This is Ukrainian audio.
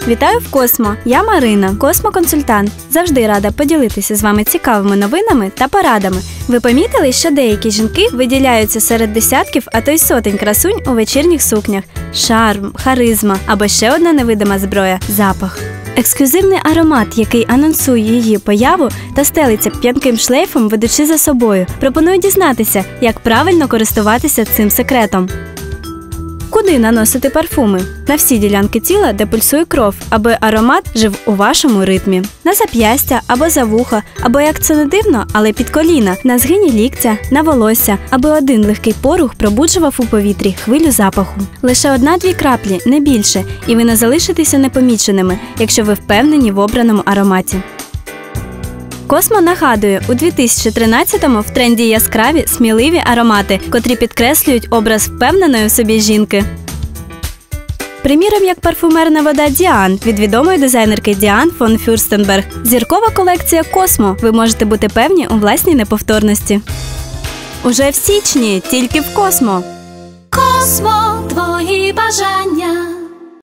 Вітаю в Космо! Я Марина, космоконсультант. Завжди рада поділитися з вами цікавими новинами та порадами. Ви помітили, що деякі жінки виділяються серед десятків, а то й сотень красунь у вечірніх сукнях? Шарм, харизма або ще одна невидима зброя – запах. Ексклюзивний аромат, який анонсує її появу та стелиться п'янким шлейфом, ведучи за собою. Пропоную дізнатися, як правильно користуватися цим секретом. Куди наносити парфуми? На всі ділянки тіла, де пульсує кров, аби аромат жив у вашому ритмі. На зап'ястя або за вуха, або, як це не дивно, але під коліна, на згині ліктя, на волосся, аби один легкий порух пробуджував у повітрі хвилю запаху. Лише 1-2 краплі, не більше, і ви не залишитеся непоміченими, якщо ви впевнені в обраному ароматі. Космо нагадує, у 2013-му в тренді яскраві, сміливі аромати, котрі підкреслюють образ впевненої в собі жінки. Приміром, як парфумерна вода Діан від відомої дизайнерки Діан фон Фюрстенберг. Зіркова колекція Космо. Ви можете бути певні у власній неповторності. Уже в січні, тільки в Космо. Космо, твої бажання.